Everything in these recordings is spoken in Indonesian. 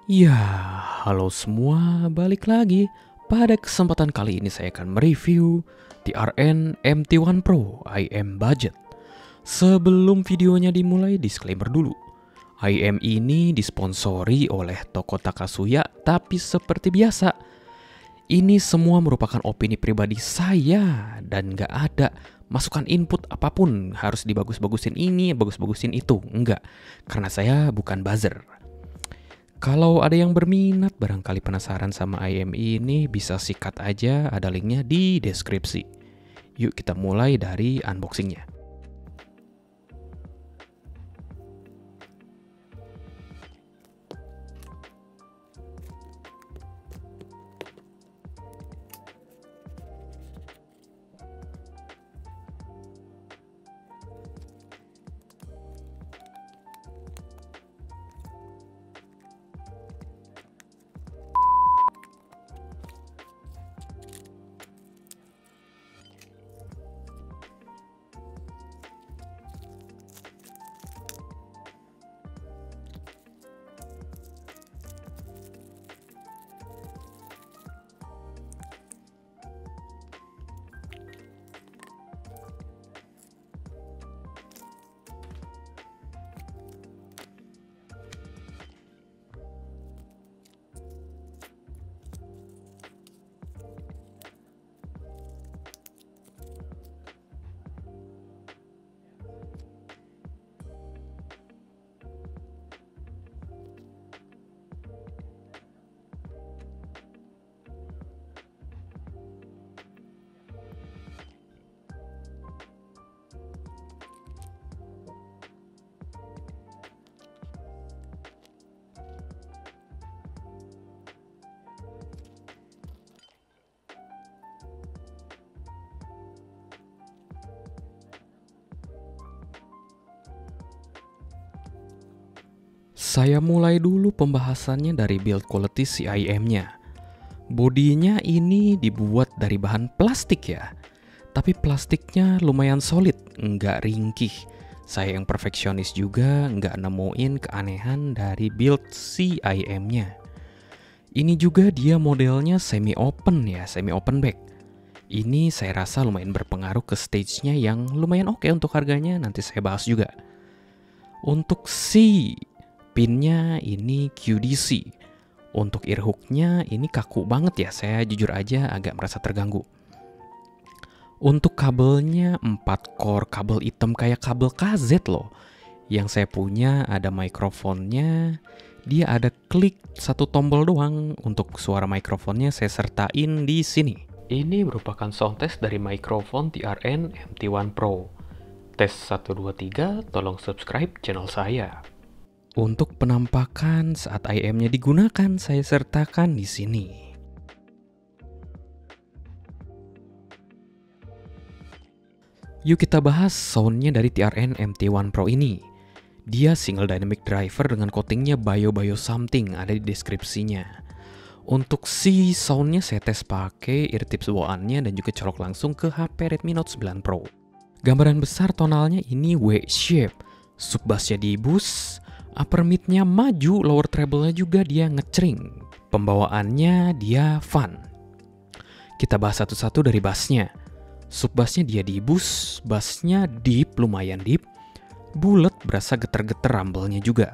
Ya, halo semua, balik lagi. Pada kesempatan kali ini saya akan mereview TRN MT1 Pro IM Budget. Sebelum videonya dimulai, disclaimer dulu. IM ini disponsori oleh toko Takasuya, tapi seperti biasa, ini semua merupakan opini pribadi saya dan gak ada masukan input apapun harus dibagus-bagusin ini, bagus-bagusin itu. Enggak, karena saya bukan buzzer. Kalau ada yang berminat, barangkali penasaran sama IM ini, bisa sikat aja, ada linknya di deskripsi. Yuk kita mulai dari unboxingnya. Saya mulai dulu pembahasannya dari build quality si IM-nya. Bodinya ini dibuat dari bahan plastik ya, tapi plastiknya lumayan solid, nggak ringkih. Saya yang perfeksionis juga nggak nemuin keanehan dari build si IM-nya. Ini juga dia modelnya semi open ya, semi open back. Ini saya rasa lumayan berpengaruh ke stage-nya yang lumayan oke untuk harganya, nanti saya bahas juga. Untuk si pinnya ini QDC. Untuk ear hook-nya ini kaku banget ya, saya jujur aja agak merasa terganggu. Untuk kabelnya 4 core kabel hitam kayak kabel KZ loh. Yang saya punya ada mikrofonnya, dia ada klik satu tombol doang. Untuk suara mikrofonnya saya sertain di sini. Ini merupakan sound test dari mikrofon TRN MT1 Pro. Tes 1, 2, 3, tolong subscribe channel saya. Untuk penampakan saat IM-nya digunakan, saya sertakan di sini. Yuk kita bahas soundnya dari TRN MT1 Pro ini. Dia single dynamic driver dengan coatingnya Bio something, ada di deskripsinya. Untuk si soundnya saya tes pakai ear tips bawaannya dan juga colok langsung ke HP Redmi Note 9 Pro. Gambaran besar tonalnya ini W-shape, sub bassnya di boost, upper mid-nya maju, lower treble-nya juga dia ngecering. Pembawaannya dia fun. Kita bahas satu-satu dari bassnya. Sub bassnya dia di boost, bassnya deep, lumayan deep, bulat, berasa geter-geter rumble-nya juga.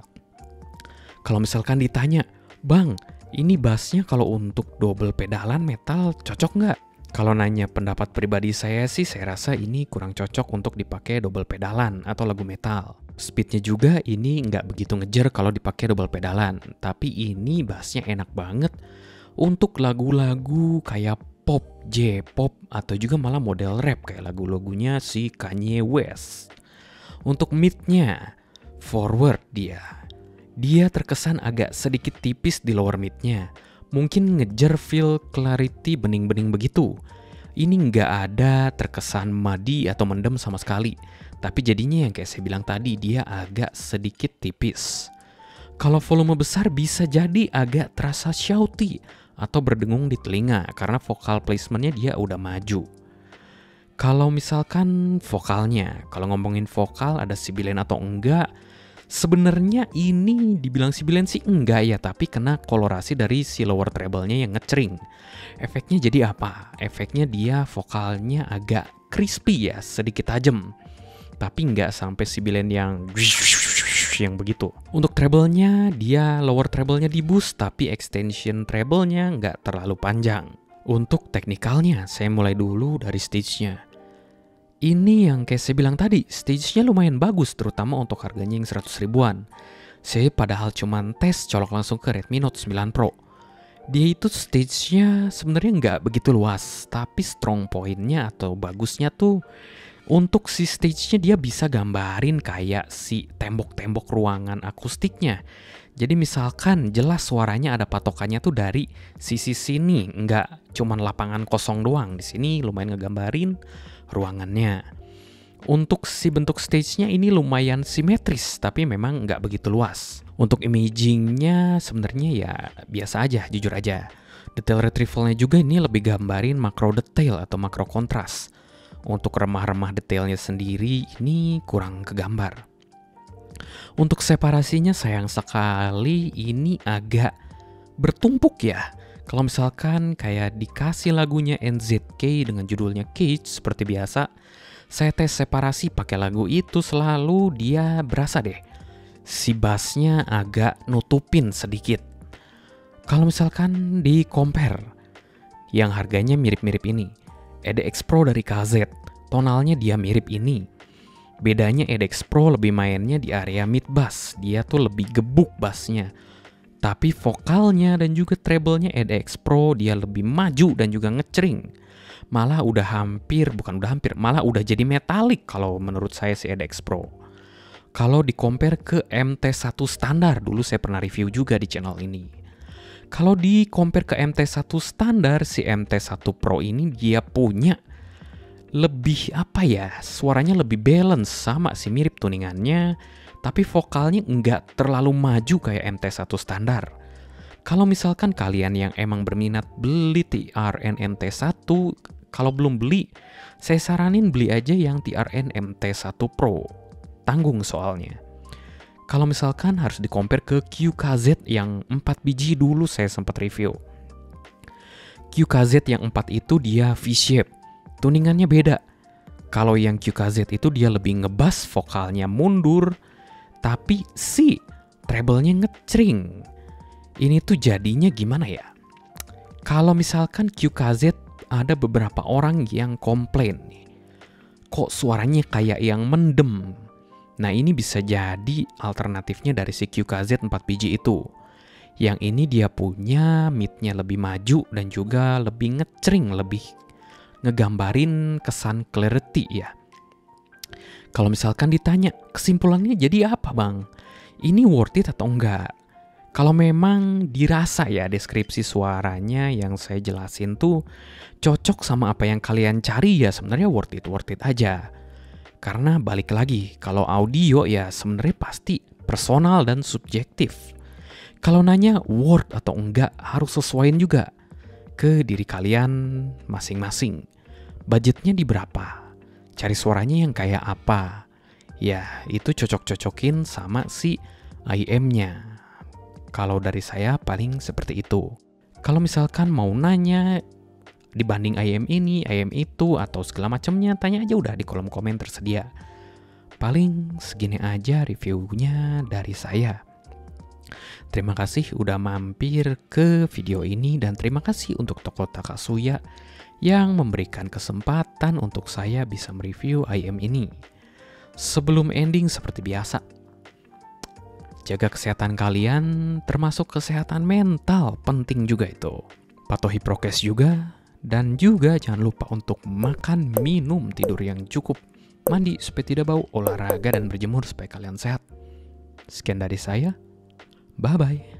Kalau misalkan ditanya, Bang, ini bassnya kalau untuk double pedalan metal cocok nggak? Kalau nanya pendapat pribadi saya sih, saya rasa ini kurang cocok untuk dipakai double pedalan atau lagu metal. Speednya juga ini nggak begitu ngejer kalau dipakai double pedalan. Tapi ini bassnya enak banget untuk lagu-lagu kayak pop, J-pop, atau juga malah model rap kayak lagu-lagunya si Kanye West. Untuk mid-nya, forward dia. Dia terkesan agak sedikit tipis di lower mid-nya. Mungkin ngejar feel clarity bening-bening begitu. Ini nggak ada terkesan muddy atau mendem sama sekali. Tapi jadinya yang kayak saya bilang tadi, dia agak sedikit tipis. Kalau volume besar bisa jadi agak terasa shouty atau berdengung di telinga karena vokal placementnya dia udah maju. Kalau misalkan vokalnya, kalau ngomongin vokal ada sibilan atau enggak, Sebenarnya ini dibilang sibilan sih enggak ya, tapi kena kolorasi dari si lower treble-nya yang ngecering. Efeknya jadi apa? Efeknya dia vokalnya agak crispy ya, sedikit tajam. Tapi nggak sampai sibilan yang begitu. Untuk treble-nya, dia lower treble-nya di boost, tapi extension treble-nya nggak terlalu panjang. Untuk teknikalnya, saya mulai dulu dari stage-nya. Ini yang kayak saya bilang tadi, stage-nya lumayan bagus, terutama untuk harganya yang 100 ribuan. Saya padahal cuman tes colok langsung ke Redmi Note 9 Pro. Dia itu stage-nya sebenarnya nggak begitu luas, tapi strong point-nya atau bagusnya tuh untuk si stage-nya dia bisa gambarin kayak si tembok-tembok ruangan akustiknya. Jadi misalkan jelas suaranya ada patokannya tuh dari sisi sini, nggak cuman lapangan kosong doang. Di sini lumayan ngegambarin ruangannya. Untuk si bentuk stage-nya ini lumayan simetris, tapi memang nggak begitu luas. Untuk imaging-nya sebenarnya ya biasa aja, jujur aja. Detail retrieval-nya juga ini lebih gambarin makro detail atau makro kontras. Untuk remah-remah detailnya sendiri ini kurang kegambar. Untuk separasinya sayang sekali ini agak bertumpuk ya. Kalau misalkan kayak dikasih lagunya NZK dengan judulnya Cage seperti biasa, saya tes separasi pakai lagu itu selalu dia berasa deh si bassnya agak nutupin sedikit. Kalau misalkan di compare yang harganya mirip-mirip ini, EDX Pro dari KZ, tonalnya dia mirip ini. Bedanya EDX Pro lebih mainnya di area mid bass, dia tuh lebih gebuk bassnya. Tapi vokalnya dan juga treble-nya EDX Pro dia lebih maju dan juga ngecering. Malah malah udah jadi metalik kalau menurut saya si EDX Pro. Kalau di compare ke MT1 standar, dulu saya pernah review juga di channel ini. Kalau di compare ke MT1 standar, si MT1 Pro ini dia punya lebih suaranya lebih balance, sama sih mirip tuningannya, tapi vokalnya nggak terlalu maju kayak MT1 standar. Kalau misalkan kalian yang emang berminat beli TRN MT1, kalau belum beli, saya saranin beli aja yang TRN MT1 Pro. Tanggung soalnya. Kalau misalkan harus di-compare ke QKZ yang 4 biji dulu saya sempat review. QKZ yang 4 itu dia V-shape. Tuningannya beda. Kalau yang QKZ itu dia lebih ngebass, vokalnya mundur, tapi si treble-nya ngecering. Ini tuh jadinya gimana ya? Kalau misalkan QKZ ada beberapa orang yang komplain nih, kok suaranya kayak yang mendem. Nah ini bisa jadi alternatifnya dari si QKZ 4 biji itu. Yang ini dia punya mid-nya lebih maju dan juga lebih ngecering, lebih ngegambarin kesan clarity ya. Kalau misalkan ditanya kesimpulannya jadi apa bang? Ini worth it atau enggak? Kalau memang dirasa ya deskripsi suaranya yang saya jelasin tuh cocok sama apa yang kalian cari ya sebenarnya worth it aja. Karena balik lagi, kalau audio ya sebenarnya pasti personal dan subjektif. Kalau nanya worth atau enggak harus sesuaiin juga ke diri kalian masing-masing. Budgetnya di berapa? Cari suaranya yang kayak apa? Ya itu cocok-cocokin sama si IM-nya. Kalau dari saya paling seperti itu. Kalau misalkan mau nanya dibanding IM ini, IM itu, atau segala macamnya, tanya aja udah di kolom komen tersedia. Paling segini aja reviewnya dari saya. Terima kasih udah mampir ke video ini dan terima kasih untuk toko Takasuya yang memberikan kesempatan untuk saya bisa mereview IM ini. Sebelum ending seperti biasa, jaga kesehatan kalian, termasuk kesehatan mental, penting juga itu. Patuhi prokes juga. Dan juga jangan lupa untuk makan, minum, tidur yang cukup, mandi supaya tidak bau, olahraga dan berjemur supaya kalian sehat. Sekian dari saya, bye-bye.